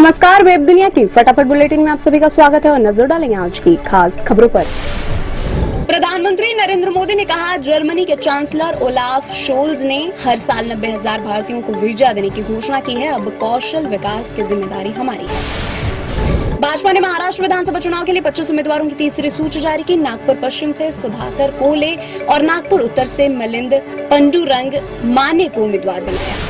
नमस्कार, वेब दुनिया की फटाफट बुलेटिन में आप सभी का स्वागत है और नजर डालेंगे आज की खास खबरों पर। प्रधानमंत्री नरेंद्र मोदी ने कहा, जर्मनी के चांसलर ओलाफ शोल्ज ने हर साल 90,000 भारतीयों को वीजा देने की घोषणा की है। अब कौशल विकास की जिम्मेदारी हमारी है। भाजपा ने महाराष्ट्र विधानसभा चुनाव के लिए 25 उम्मीदवारों की तीसरी सूची जारी की। नागपुर पश्चिम से सुधाकर कोले और नागपुर उत्तर से मिलिंद पंडुरंग माने को उम्मीदवार बनाया।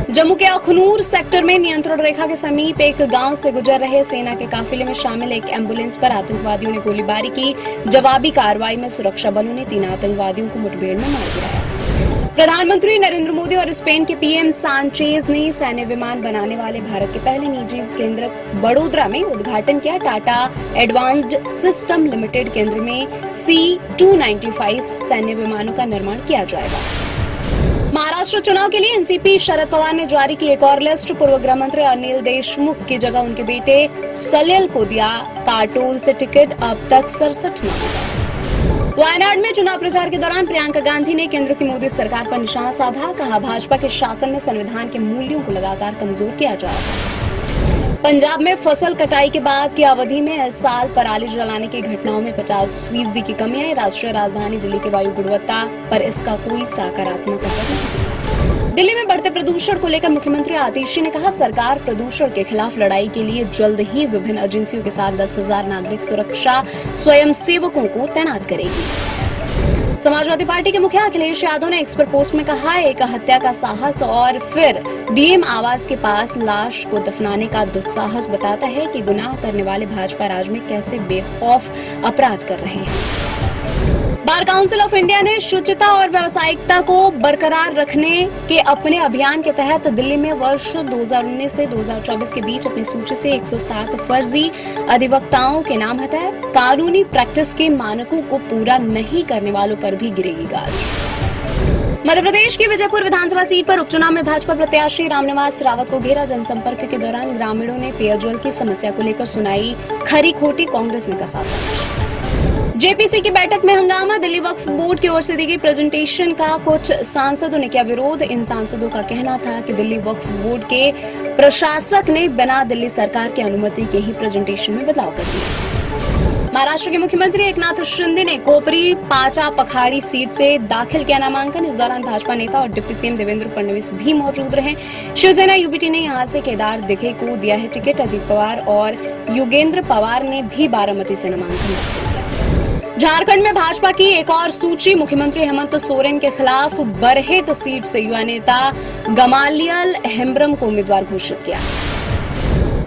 जम्मू के अखनूर सेक्टर में नियंत्रण रेखा के समीप एक गांव से गुजर रहे सेना के काफिले में शामिल एक एम्बुलेंस पर आतंकवादियों ने गोलीबारी की। जवाबी कार्रवाई में सुरक्षा बलों ने 3 आतंकवादियों को मुठभेड़ में मार गिराया। प्रधानमंत्री नरेंद्र मोदी और स्पेन के पीएम सांचेज ने सैन्य विमान बनाने वाले भारत के पहले निजी केंद्र बड़ोदरा में उद्घाटन किया। टाटा एडवांस्ड सिस्टम लिमिटेड केंद्र में C-295 सैन्य विमानों का निर्माण किया जाएगा। महाराष्ट्र चुनाव के लिए एनसीपी शरद पवार ने जारी की एक और लिस्ट। पूर्व गृह मंत्री अनिल देशमुख की जगह उनके बेटे सलिल को दिया काटोल से टिकट। अब तक 67 नाम। वायनाड में चुनाव प्रचार के दौरान प्रियंका गांधी ने केंद्र की मोदी सरकार पर निशाना साधा। कहा, भाजपा के शासन में संविधान के मूल्यों को लगातार कमजोर किया जा रहा है। पंजाब में फसल कटाई के बाद की अवधि में इस साल पराली जलाने की घटनाओं में 50% की कमी आई। राष्ट्रीय राजधानी दिल्ली की वायु गुणवत्ता पर इसका कोई सकारात्मक असर नहीं। दिल्ली में बढ़ते प्रदूषण को लेकर मुख्यमंत्री आतिशी ने कहा, सरकार प्रदूषण के खिलाफ लड़ाई के लिए जल्द ही विभिन्न एजेंसियों के साथ 10,000 नागरिक सुरक्षा स्वयंसेवकों को तैनात करेगी। समाजवादी पार्टी के मुखिया अखिलेश यादव ने एक्स पर पोस्ट में कहा, एक हत्या का साहस और फिर डीएम आवास के पास लाश को दफनाने का दुस्साहस बताता है कि गुनाह करने वाले भाजपा राज में कैसे बेखौफ अपराध कर रहे हैं। बार काउंसिल ऑफ इंडिया ने शुचिता और व्यावसायिकता को बरकरार रखने के अपने अभियान के तहत दिल्ली में वर्ष 2019 से 2024 के बीच अपनी सूची से 107 फर्जी अधिवक्ताओं के नाम हटाए। कानूनी प्रैक्टिस के मानकों को पूरा नहीं करने वालों पर भी गिरेगी गाज। मध्य प्रदेश की विजयपुर विधानसभा सीट पर उपचुनाव में भाजपा प्रत्याशी रामनिवास रावत को घेरा। जनसंपर्क के दौरान ग्रामीणों ने पेयजल की समस्या को लेकर सुनाई खरी खोटी। कांग्रेस ने कसा जेपीसी की बैठक में हंगामा। दिल्ली वक्फ बोर्ड की ओर से दी गई प्रेजेंटेशन का कुछ सांसदों ने किया विरोध। इन सांसदों का कहना था कि दिल्ली वक्फ बोर्ड के प्रशासक ने बिना दिल्ली सरकार की अनुमति के ही प्रेजेंटेशन में बदलाव कर दिया। महाराष्ट्र के मुख्यमंत्री एकनाथ शिंदे ने कोपरी पाचा पखाड़ी सीट से दाखिल किया नामांकन। इस दौरान भाजपा नेता और डिप्टी सीएम देवेंद्र फडणवीस भी मौजूद रहे। शिवसेना यूबीटी ने यहां से केदार दिघे को दिया है टिकट। अजीत पवार और योगेंद्र पवार ने भी बारामती से नामांकन दाखिल किया। झारखंड में भाजपा की एक और सूची। मुख्यमंत्री हेमंत सोरेन के खिलाफ बरहेट सीट से युवा नेता गमालियल हेम्ब्रम को उम्मीदवार घोषित किया।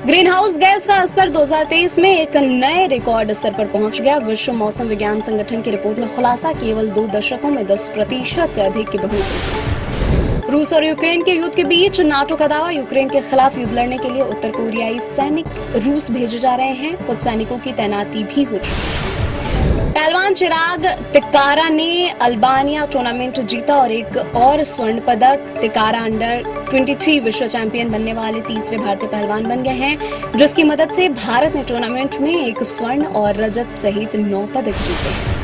ग्रीन हाउस गैस का स्तर 2023 में एक नए रिकॉर्ड स्तर पर पहुंच गया। विश्व मौसम विज्ञान संगठन की रिपोर्ट में खुलासा, केवल 2 दशकों में 10% से अधिक की बढ़ोतरी। रूस और यूक्रेन के युद्ध के बीच नाटो का दावा, यूक्रेन के खिलाफ युद्ध लड़ने के लिए उत्तर कोरियाई सैनिक रूस भेजे जा रहे हैं। कुछ सैनिकों की तैनाती भी हो चुकी है। पहलवान चिराग तिकारा ने अल्बानिया टूर्नामेंट जीता और एक और स्वर्ण पदक। तिकारा अंडर 23 विश्व चैंपियन बनने वाले तीसरे भारतीय पहलवान बन गए हैं, जिसकी मदद से भारत ने टूर्नामेंट में एक स्वर्ण और रजत सहित 9 पदक जीते।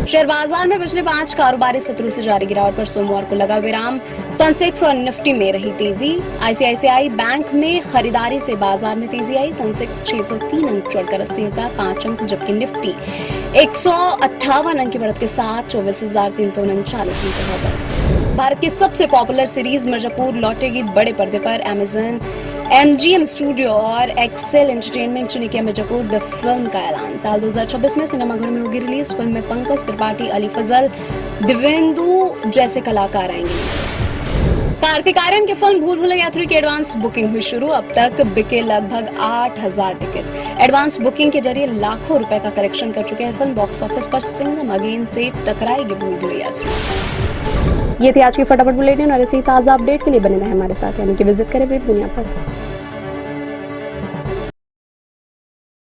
शेयर बाजार में पिछले 5 कारोबारी सत्रों से जारी गिरावट पर सोमवार को लगा विराम। सेंसेक्स और निफ्टी में रही तेजी। आईसीआईसीआई बैंक में खरीदारी से बाजार में तेजी आई। सेंसेक्स 603 अंक चढ़कर 80,005 अंक, जबकि निफ्टी 158 अंक की बढ़त के साथ 24,339 अंक पर। भारत की सबसे पॉपुलर सीरीज मिर्जापुर लौटेगी बड़े पर्दे पर। अमेजन, MGM स्टूडियो और एक्सेल एंटरटेनमेंट ने किया मिर्जापुर द फिल्म का ऐलान। साल 2026 में सिनेमाघरों में होगी रिलीज। फिल्म में पंकज त्रिपाठी, अली फजल, दिव्येंदु जैसे कलाकार आएंगे। कार्तिक आर्यन की फिल्म भूल भुलैया 3 की एडवांस बुकिंग हुई शुरू। अब तक बिके लगभग 8,000 टिकट। एडवांस बुकिंग के जरिए लाखों रुपए का कलेक्शन कर चुके हैं। फिल्म बॉक्स ऑफिस पर सिंघम अगेन से टकराएगी भूल भुलैया 3। ये थी आज की फटाफट बुलेटिन और इसी ताज़ा अपडेट के लिए बने रहे हमारे साथ, यानी कि विजिट करें वेब दुनिया पर।